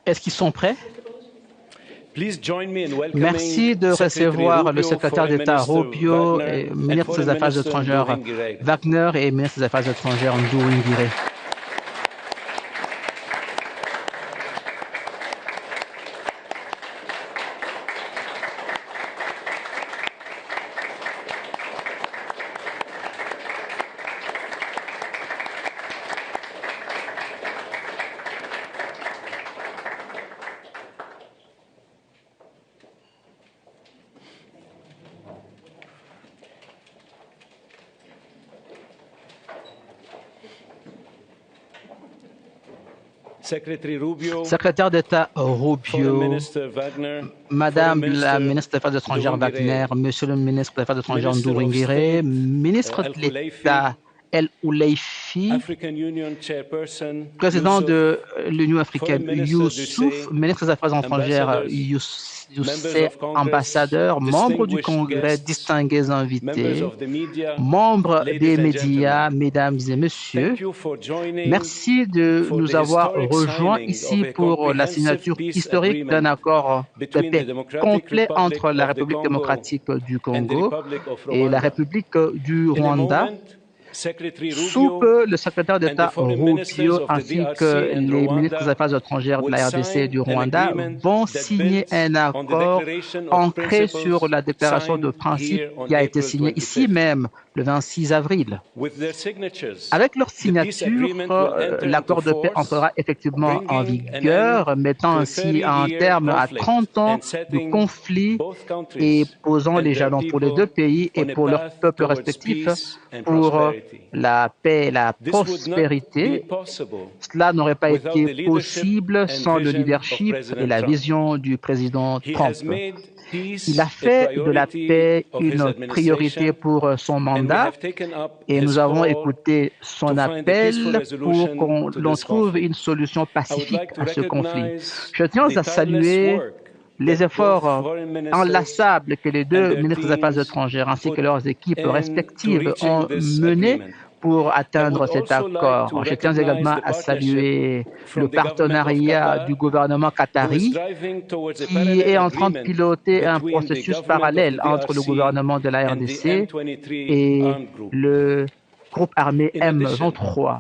Est-ce qu'ils sont prêts? Merci de recevoir le secrétaire d'État Rubio, et ministre des Affaires étrangères Wagner et ministre des Affaires étrangères Nduhungirehe. Secrétaire d'État Rubio, Madame la ministre des Affaires étrangères Wagner, Monsieur le ministre des Affaires étrangères Nduhungirehe, ministre de l'État El Uleifi, président de l'Union africaine Youssouf, ministre des Affaires étrangères Youssef, ambassadeur, membre du Congrès, distingués invités, membres des médias, mesdames et messieurs, merci de nous avoir rejoints ici pour la signature historique d'un accord de paix complet entre la République démocratique du Congo et la République du Rwanda. Sous peu, le secrétaire d'État Rubio ainsi que les ministres des Affaires étrangères de la RDC et du Rwanda vont signer un accord ancré sur la déclaration de principe qui a été signée ici même le 26 avril. Avec leur signature, l'accord de paix entrera effectivement en vigueur, mettant ainsi un terme à 30 ans de conflit et posant les jalons pour les deux pays et pour leurs peuples respectifs pour la paix et la prospérité. Cela n'aurait pas été possible sans le leadership et la vision du président Trump. Il a fait de la paix une priorité pour son mandat et nous avons écouté son appel pour qu'on trouve une solution pacifique à ce conflit. Je tiens à saluer les efforts inlassables que les deux ministres des Affaires étrangères ainsi que leurs équipes respectives ont menés pour atteindre cet accord. Je tiens également à saluer le partenariat du gouvernement qatari qui est en train de piloter un processus parallèle entre le gouvernement de la RDC et le groupe armé M23.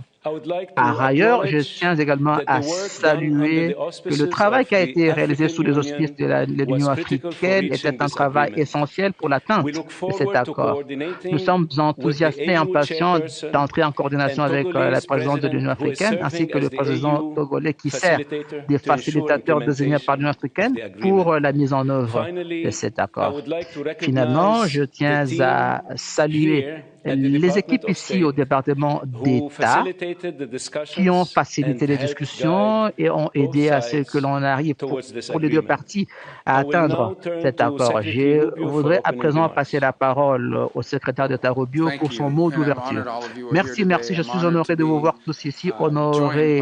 Par ailleurs, je tiens également à saluer que le travail qui a été réalisé sous les auspices de l'Union africaine était un travail essentiel pour l'atteinte de cet accord. Nous sommes enthousiasmés et impatients d'entrer en coordination avec la présidente de l'Union africaine ainsi que le président togolais qui sert des facilitateurs désignés par l'Union africaine pour la mise en œuvre de cet accord. Finalement, je tiens à saluer les équipes ici au département d'État qui ont facilité les discussions et ont aidé à ce que l'on arrive pour les deux parties à atteindre cet accord. Je voudrais à présent passer la parole au secrétaire d'État Rubio pour son mot d'ouverture. Merci, je suis honoré de vous voir tous ici, honoré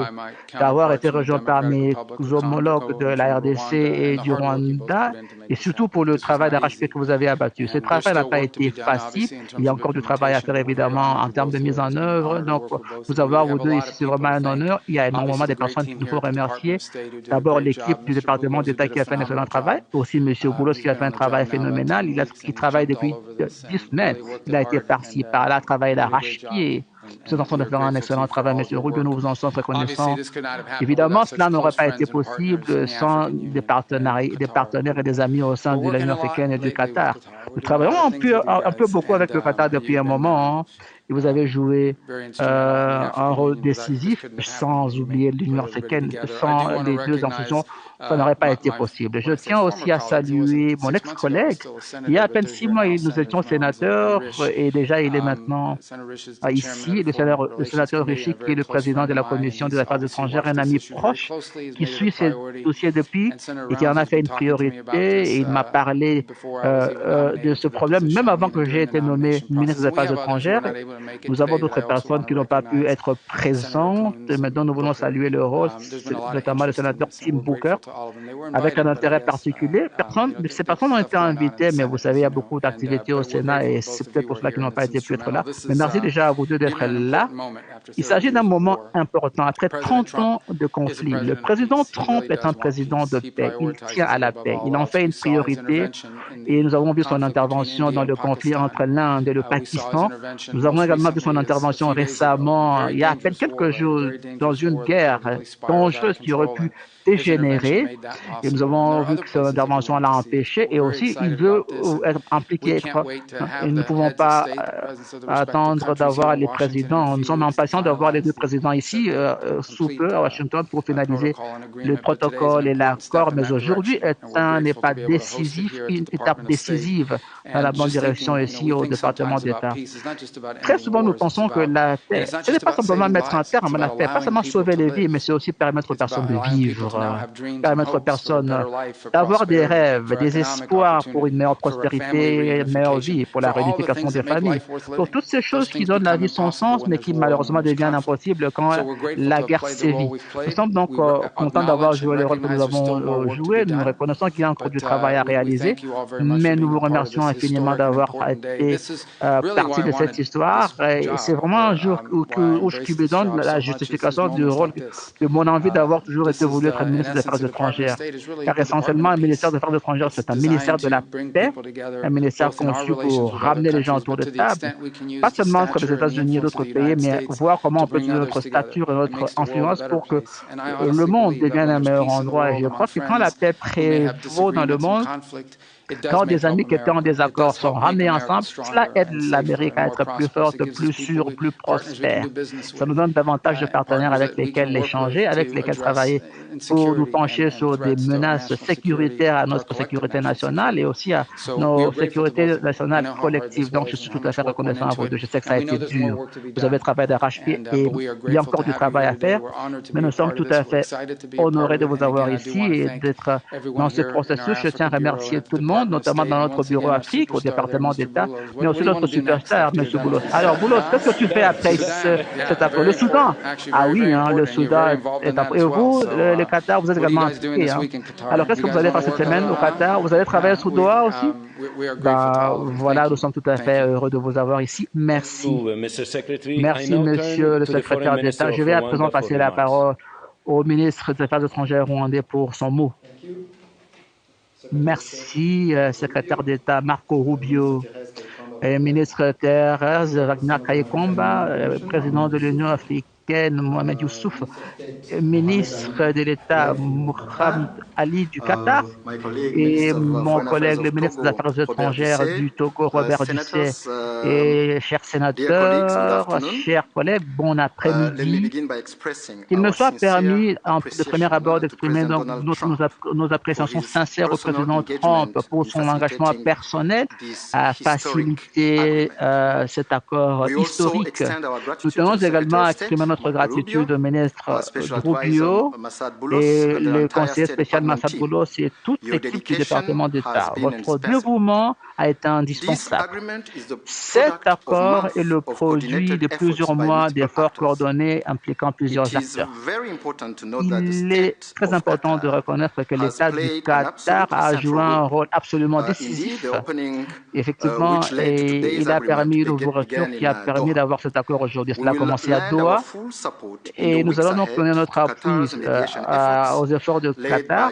d'avoir été rejoint par mes homologues de la RDC et du Rwanda et surtout pour le travail d'arrache-pied que vous avez abattu. Ce travail n'a pas été facile, il y a encore du travail à faire évidemment en termes de mise en œuvre. Donc, vous avoir vous deux ici, c'est vraiment un honneur. Il y a énormément de personnes qu'il nous faut remercier. D'abord, l'équipe du département d'État qui a fait un excellent travail. Aussi, M. Boulos qui a fait un travail phénoménal. Il travaille depuis 10 semaines. Il a été par-ci, par-là, travaillé d'arrache-pied. Nous sommes en train de faire un excellent travail, M. Rubio, nous vous en sommes reconnaissants. Évidemment, cela n'aurait pas été possible sans des partenaires et des amis au sein de l'Union africaine et du Qatar. Nous travaillons un peu beaucoup avec le Qatar depuis un moment. Et vous avez joué un rôle décisif, sans oublier l'Union africaine, sans les deux institutions, ça n'aurait pas été possible. Je tiens aussi à saluer mon ex-collègue. Il y a à peine 6 mois, nous étions sénateurs et déjà il est maintenant ici, le sénateur Rishi, qui est le président de la Commission des Affaires étrangères, un ami proche qui suit ces dossiers depuis et qui en a fait une priorité. Et il m'a parlé de ce problème, même avant que j'ai été nommé ministre des Affaires étrangères. Nous avons d'autres personnes qui n'ont pas pu être présentes, mais dont nous voulons saluer le rôle, notamment le sénateur Tim Booker, avec un intérêt particulier. Ces personnes ont été invitées, mais vous savez, il y a beaucoup d'activités au Sénat et c'est peut-être pour cela qu'ils n'ont pas pu être là. Mais merci déjà à vous deux d'être là. Il s'agit d'un moment important. Après 30 ans de conflit, le président Trump est un président de paix. Il tient à la paix. Il en fait une priorité et nous avons vu son intervention dans le conflit entre l'Inde et le Pakistan. Nous avons également vu son intervention récemment, il y a à peine quelques jours, dans une guerre dangereuse qui aurait pu dégénérer. Et nous avons vu que son intervention l'a empêché et aussi il veut être impliqué. Et nous ne pouvons pas attendre d'avoir les présidents. Nous sommes impatients d'avoir les deux présidents ici, sous peu, à Washington, pour finaliser le protocole et l'accord. Mais aujourd'hui est un pas décisif, une étape décisive dans la bonne direction ici au département d'État. Très souvent, nous pensons que la paix, ce n'est pas simplement mettre un terme à la paix, pas seulement sauver les vies, mais c'est aussi permettre aux personnes de vivre, permettre aux personnes d'avoir des rêves, des espoirs pour une meilleure prospérité, une meilleure vie, pour la réunification des familles, pour toutes ces choses qui donnent la vie son sens, mais qui malheureusement deviennent impossibles quand la guerre sévit. Nous sommes donc contents d'avoir joué le rôle que nous avons joué. Nous reconnaissons qu'il y a encore du travail à réaliser, mais nous vous remercions infiniment d'avoir été partie de cette histoire. C'est vraiment un jour où je me donne la justification du rôle de mon envie d'avoir toujours été voulu être ministre des Affaires étrangères. Car essentiellement, un ministère des Affaires étrangères, c'est un ministère de la paix, un ministère conçu pour ramener les gens autour de table, pas seulement entre les États-Unis et d'autres pays, mais voir comment on peut utiliser notre stature et notre influence pour que le monde devienne un meilleur endroit. Et je crois que quand la paix prévaut dans le monde, quand des amis qui étaient en désaccord sont ramenés ensemble, cela aide l'Amérique à être plus forte, plus sûre, plus prospère. Ça nous donne davantage de partenaires avec lesquels échanger, avec lesquels travailler pour nous pencher sur des menaces sécuritaires à notre sécurité nationale et aussi à nos sécurités nationales collectives. Donc, je suis tout à fait reconnaissant à vous deux. Je sais que ça a été dur. Vous avez travaillé d'arrache-pied et il y a encore du travail à faire, mais nous sommes tout à fait honorés de vous avoir ici et d'être dans ce processus. Je tiens à remercier tout le monde, notamment dans notre bureau Afrique, au département d'État, mais aussi notre superstar, M. Boulos. Alors, Boulos, qu'est-ce que tu fais après cet après le Soudan? Ah oui, hein, le Soudan est après. Et vous, le Qatar, vous êtes également impliqué. Hein. Alors, qu'est-ce que vous allez faire cette semaine au Qatar? Vous allez travailler sous Doha aussi? Voilà, nous sommes tout à fait heureux de vous avoir ici. Merci. Merci, Monsieur le secrétaire d'État. Je vais à présent passer la parole au ministre des Affaires étrangères rwandais pour son mot. Merci, secrétaire d'État Marco Rubio, ministre Thérèse Wagner Kayekomba, président de l'Union africaine Mohamed Youssouf, ministre de l'État Mohamed Ali du Qatar et mon collègue le ministre des Affaires étrangères du Togo Robert Dussé. Et chers sénateurs, chers collègues, bon après-midi. Il me soit permis de premier abord d'exprimer nos appréciations sincères au président Trump pour son engagement personnel à faciliter cet accord historique. Nous tenons également à exprimer notre gratitude au ministre Rubio et le conseiller spécial Massad Boulos et toute l'équipe du département d'État. Votre dévouement a été indispensable. Cet accord est le produit de plusieurs mois d'efforts coordonnés impliquant plusieurs acteurs. Il est très important de reconnaître que l'État du Qatar a joué un rôle absolument décisif. Effectivement, et il a permis l'ouverture qui a permis d'avoir cet accord aujourd'hui. Cela a commencé à Doha et nous allons donc donner notre appui aux efforts de Qatar,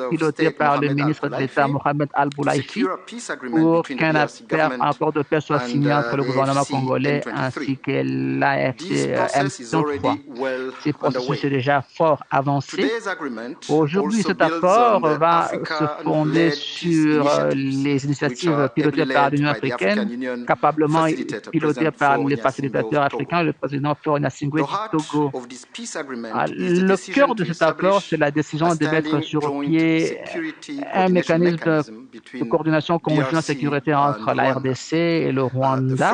pilotés par le ministre de l'État Mohamed Al-Boulaifi, pour qu'un accord de paix soit signé entre le gouvernement congolais ainsi que l'AFC M23. Ce processus est déjà fort avancé. Aujourd'hui, cet accord va se fonder sur les initiatives pilotées par l'Union africaine, capablement pilotées par les facilitateurs africains, le président Faure Gnassingbé du Togo. Le cœur de cet accord, c'est la décision de mettre sur pied un mécanisme de coordination conjointe de sécurité entre la RDC et le Rwanda.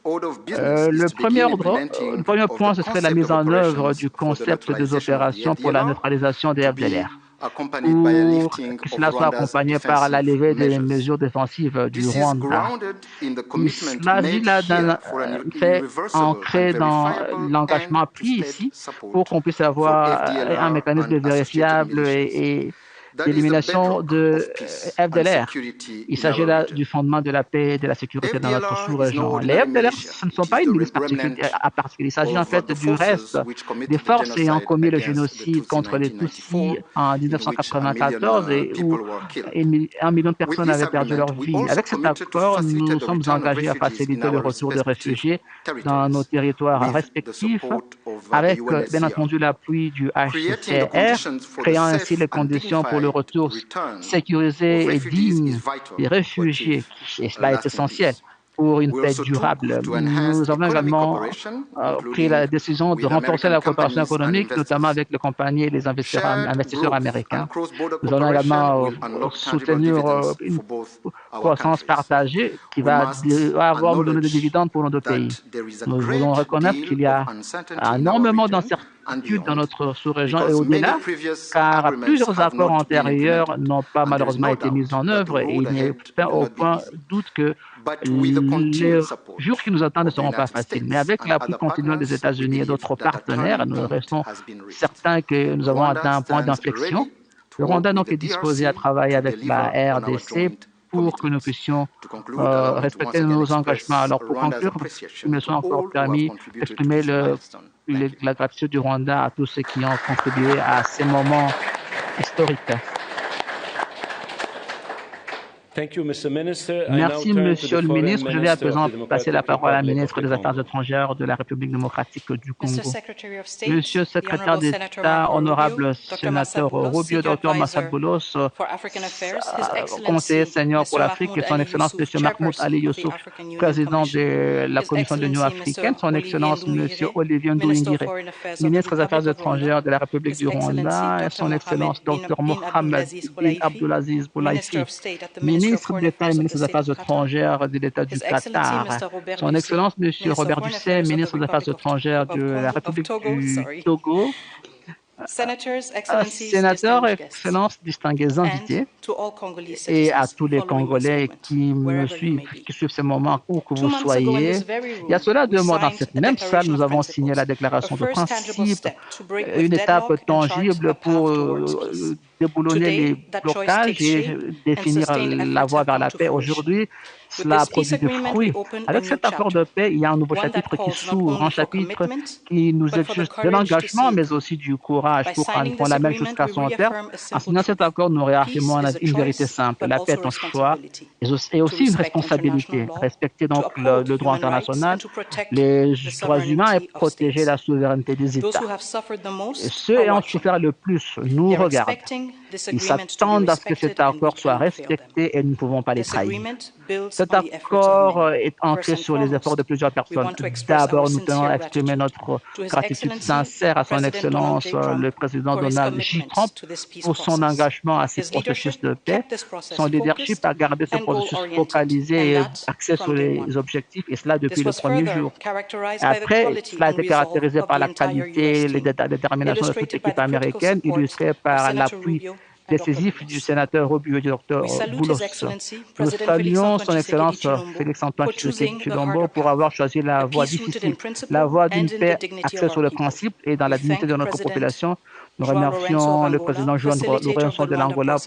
Le premier point, ce serait la mise en œuvre du concept des opérations pour la neutralisation des FDLR. pour que cela soit accompagné par la levée des mesures défensives du Rwanda. Il s'agit là d'un fait ancré dans l'engagement pris ici pour qu'on puisse avoir un mécanisme vérifiable et d'élimination de FDLR. Il s'agit là du fondement de la paix et de la sécurité dans notre sous-région. Les FDLR, ce ne sont pas une milice particulière. Il s'agit en fait du reste des forces ayant commis le génocide contre les Tutsis en 1994 et où 1 million de personnes avaient perdu leur vie. Avec cet accord, nous sommes engagés à faciliter le retour des réfugiés dans nos territoires respectifs avec, bien entendu, l'appui du HCR, créant ainsi les conditions pour le retour sécurisé et digne des réfugiés, et cela est essentiel pour une paix durable. Nous avons également pris la décision de renforcer la coopération économique, notamment avec les compagnies et les investisseurs américains. Nous allons également soutenir une croissance partagée qui va avoir nous donner des dividendes pour nos deux pays. Nous voulons reconnaître qu'il y a énormément d'incertitudes dans notre sous-région et au-delà, car plusieurs accords antérieurs n'ont pas malheureusement été mis en œuvre et il n'est pas au point doute que les jours qui nous attendent ne seront pas faciles. Mais avec l'appui continuel des États-Unis et d'autres partenaires, nous restons certains que nous avons atteint un point d'inflexion. Le Rwanda donc est disposé à travailler avec la RDC pour que nous puissions respecter nos engagements. Alors pour conclure, il me soit encore permis d'exprimer la gratitude du Rwanda à tous ceux qui ont contribué à ces moments historiques. Merci, Monsieur le ministre. Je vais à présent passer la parole à la ministre des Affaires étrangères de la République démocratique du Congo. Monsieur le secrétaire d'État, honorable sénateur Rubio, Dr Massad-Boulos, conseiller senior pour l'Afrique, et son Excellence Monsieur Mahmoud Ali Youssouf, président de la Commission de l'Union africaine, son Excellence Monsieur Olivier Nduhingire, ministre des Affaires étrangères de la République du Rwanda, et son Excellence Dr Mohamed Ibn Abdulaziz Boulaïfi, ministre d'État et ministre des Affaires étrangères de l'État du Qatar, son Excellence M. Robert Dussey, ministre des Affaires étrangères de la République du Togo, sénateurs, Excellences, distingués invités, et à tous les Congolais qui me suivent, qui suivent ces moments où que vous soyez. Il y a cela 2 mois, dans cette même salle, nous avons signé la déclaration de principe, une étape tangible pour déboulonner les blocages et définir la voie vers la paix. Aujourd'hui, cela a produit des fruits. Avec cet accord de paix, il y a un nouveau chapitre qui s'ouvre, un chapitre qui nous exige de l'engagement, mais aussi du courage pour qu'on l'amène jusqu'à son terme. En signant cet accord, nous réaffirmons une vérité simple. La paix est un choix et aussi une responsabilité. Respecter donc le droit international, les droits humains et protéger la souveraineté des États. Et ceux ayant souffert le plus nous regardent. Ils s'attendent à ce que cet accord soit respecté et nous ne pouvons pas les trahir. Cet accord est ancré sur les efforts de plusieurs personnes. D'abord, nous tenons à exprimer notre gratitude sincère à son Excellence, le président Donald J. Trump, pour son engagement à ces processus de paix. Son leadership a gardé ce processus focalisé et axé sur les objectifs, et cela depuis le premier jour. Après, cela a été caractérisé par la qualité et la détermination de toute l'équipe américaine, illustrée par l'appui décisif du sénateur Rubio et du Dr Boulos. Nous saluons son Excellence Félix-Antoine Tshilombo pour avoir choisi la voie difficile, la voie d'une paix axée sur le principe et dans la dignité de notre population. Nous remercions le président Juan Lorenzo de l'Angola,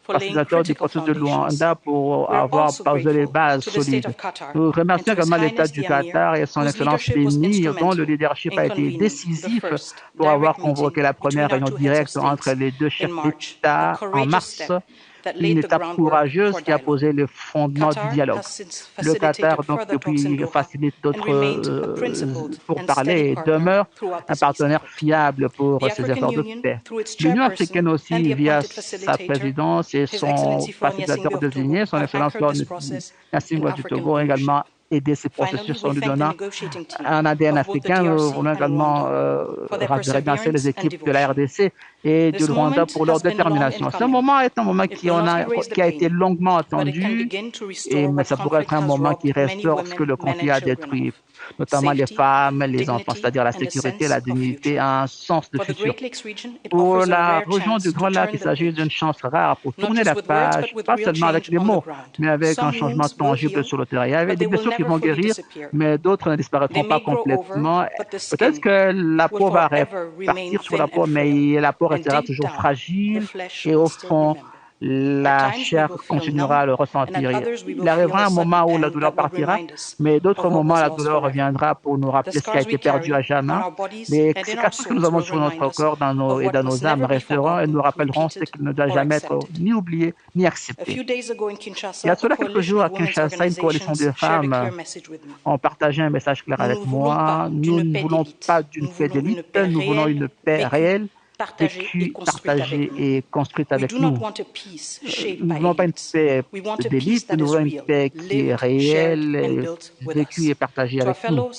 facilitateur du processus de Luanda, pour avoir posé les bases solides. Nous remercions également l'État du Qatar et son Excellence Béni, dont le leadership a été décisif pour avoir convoqué la première réunion directe entre les deux chefs d'État en mars. Une étape courageuse qui a posé le fondement du dialogue. Le Qatar, donc, depuis, facilite d'autres pourparlers et demeure un partenaire fiable pour ces efforts de paix. L'Union africaine aussi, via sa présidence et son facilitateur désigné, son Excellence Lord Nassingwa du Togo, également aider ces processus en lui donnant un ADN africain. Nous voulons également remercier les équipes de la RDC et du Rwanda pour leur détermination. Ce moment est un moment qui a été longuement attendu, mais ça pourrait être un moment qui restaure ce que le conflit a détruit, notamment les femmes, les enfants, c'est-à-dire la sécurité, la dignité, un sens de futur. Pour la région du Grand Lac, il s'agit d'une chance rare pour tourner la page, pas seulement avec des mots, mais avec un changement tangible sur le terrain. Il y avait des blessures qui vont guérir, mais d'autres ne disparaîtront pas complètement. Peut-être que la peau va repartir sur la peau, mais la peau restera toujours fragile et au fond, la chair continuera à le ressentir. Il arrivera un moment où la douleur partira, mais d'autres moments, la douleur reviendra pour nous rappeler ce qui a été perdu à jamais. Les cicatrices que nous avons sur notre corps et dans nos âmes resteront et nous rappelleront ce qui ne doit jamais être ni oublié ni accepté. Il y a cela quelques jours à Kinshasa, une coalition de femmes ont partagé un message clair avec moi. Nous ne voulons pas d'une paix d'élite, nous voulons une paix réelle, vécue, partagée et construite avec nous. Nous ne voulons pas une paix d'élite, nous voulons une paix qui est réelle, vécue et partagée avec nous.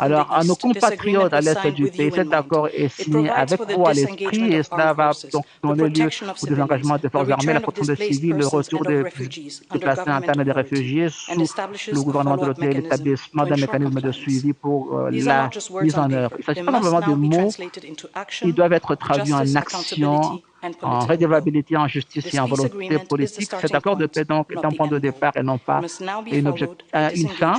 Alors, à nos compatriotes à l'est du pays, cet accord est signé avec foi à l'esprit et cela va donc donner lieu au désengagement des forces armées, la protection des civils, le retour des déplacés internes et des réfugiés sous le gouvernement de l'OTAN et l'établissement d'un mécanisme de suivi pour la mise en œuvre. Il ne s'agit pas simplement de mots, ils doivent être traduits en action, en redevabilité, en justice et en volonté politique. Cet accord de paix donc est un point de départ et non pas une fin.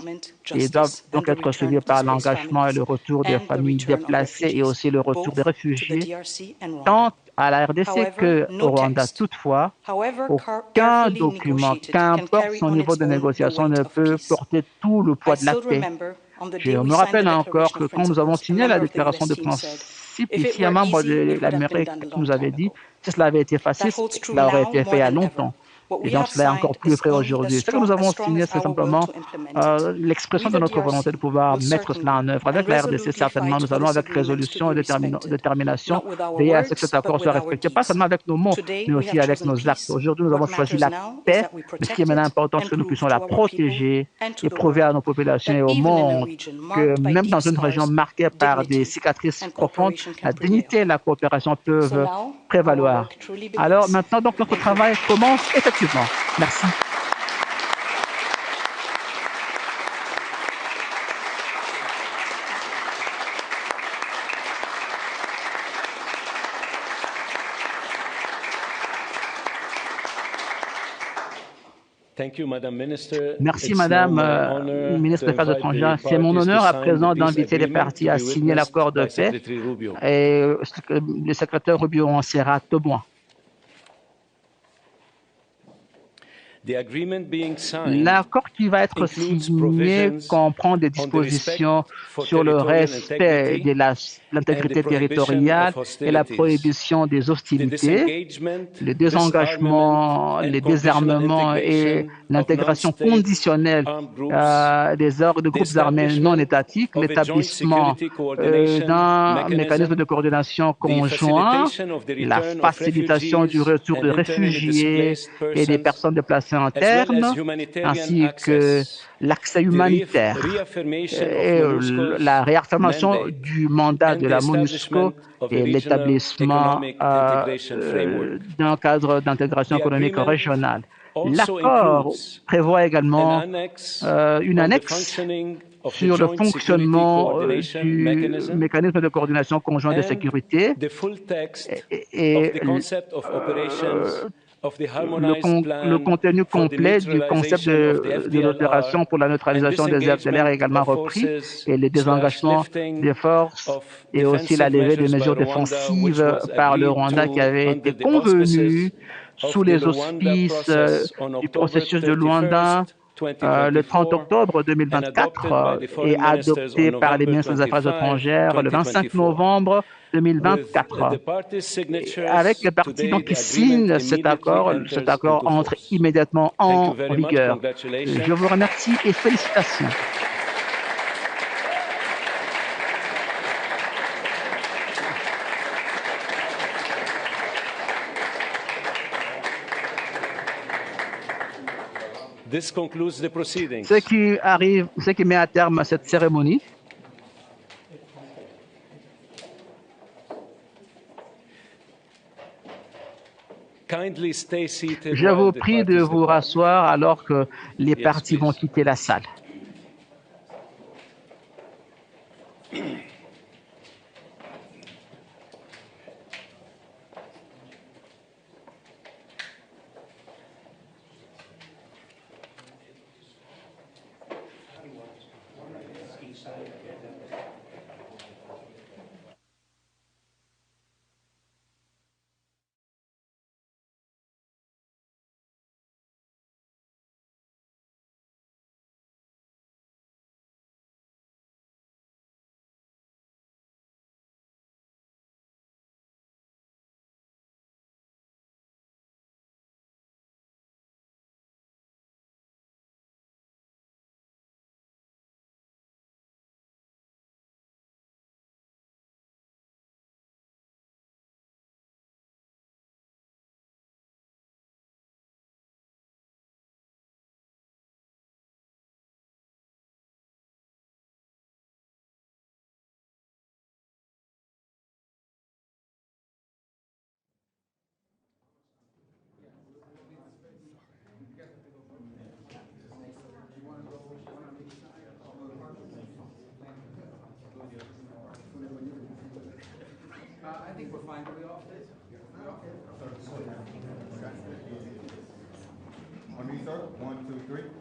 Et doit donc être suivi par l'engagement et le retour des familles déplacées et aussi le retour des réfugiés, tant à la RDC qu'au Rwanda. Toutefois, aucun document, qu'importe son niveau de négociation, ne peut porter tout le poids de la paix. Je me rappelle encore que quand nous avons signé la déclaration de principe, ici, un membre de l'Amérique nous avait dit si cela avait été facile, cela aurait été fait il y a longtemps. Et donc, cela est encore plus vrai aujourd'hui. Ce que nous avons signé, c'est simplement l'expression de notre volonté de pouvoir mettre cela en œuvre. Avec la RDC, certainement, nous allons avec résolution et détermination veiller à ce que cet accord soit respecté, pas seulement avec nos mots, mais aussi avec nos actes. Aujourd'hui, nous avons choisi la paix, mais ce qui est maintenant important, c'est que nous puissions la protéger et prouver à nos populations et au monde que même dans une région marquée par des cicatrices profondes, la dignité et la coopération peuvent prévaloir. Alors maintenant, donc, notre travail commence effectivement. Merci. Merci, Madame ministre des Affaires étrangères. C'est mon honneur à présent d'inviter les partis à signer l'accord de paix et le secrétaire Rubio en sera témoin. L'accord qui va être signé comprend des dispositions sur le respect de l'intégrité territoriale et la prohibition des hostilités, le désengagement, le désarmement et l'intégration conditionnelle de groupes armés non étatiques, l'établissement d'un mécanisme de coordination conjoint, la facilitation du retour de réfugiés et des personnes déplacées interne, ainsi que l'accès humanitaire et la réaffirmation du mandat de la MONUSCO et l'établissement d'un cadre d'intégration économique régionale. L'accord prévoit également une annexe sur le fonctionnement du mécanisme de coordination conjoint de sécurité et le contenu complet du concept de l'opération pour la neutralisation des FDLR est également repris et le désengagement des forces et aussi la levée des mesures défensives par le Rwanda qui avait été convenu sous les auspices du processus de Luanda le 30 octobre 2024 et adopté par les ministres des Affaires étrangères le 25 novembre 2024. Avec les partis donc, qui signent cet accord entre immédiatement en vigueur. Je vous remercie et félicitations. Ce qui met à terme cette cérémonie. Je vous prie de vous rasseoir alors que les partis vont quitter la salle. I think we're fine. Are we off this? Okay. On me, sir. 1, 2, 3.